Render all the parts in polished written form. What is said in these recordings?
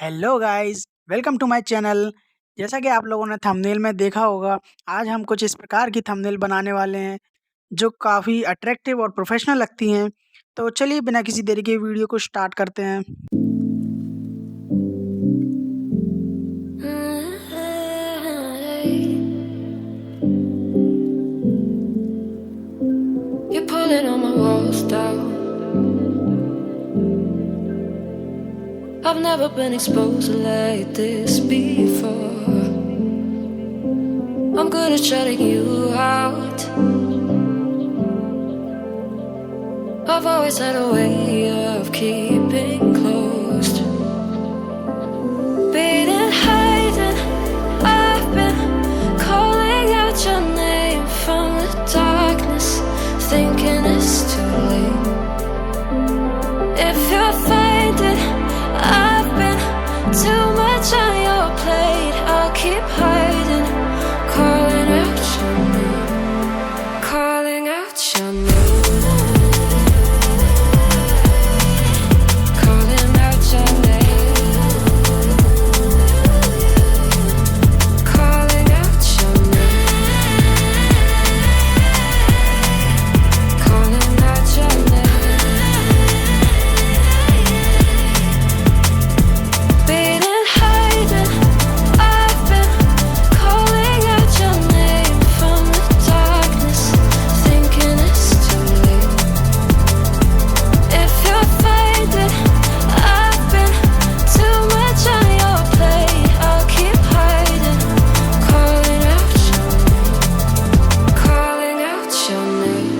Hello guys, welcome to my channel. जैसा कि आप लोगों ने थंबनेल में देखा होगा, आज हम कुछ इस प्रकार की थंबनेल बनाने वाले हैं जो काफ़ी अट्रैक्टिव और प्रोफेशनल लगती हैं। तो चलिए बिना किसी देरी के वीडियो को स्टार्ट करते हैं। You're pulling on my walls down. I've never been exposed like this before. I'm good at shutting you out. I've always had a way of keeping closed. Beating, hiding, I've been calling out your name from the darkness, thinking it's too late. If you're finding I've been too much on your plate, I'll keep hiding, calling out your name, calling out your name, calling out your name, calling out your name, calling out your name. Beating, hiding, I've been calling out your name from the darkness, thinking it's too late. If you're finding I've been too much on your plate, I'll keep hiding, calling out your name, calling out your name,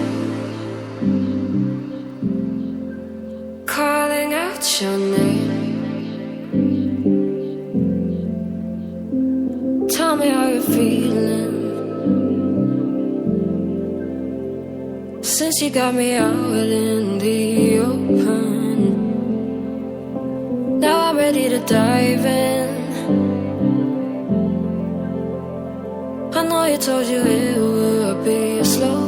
calling out your name. Tell me how you're feeling since you got me out in the open. Now I'm ready to dive in. I know you told you it would be a slow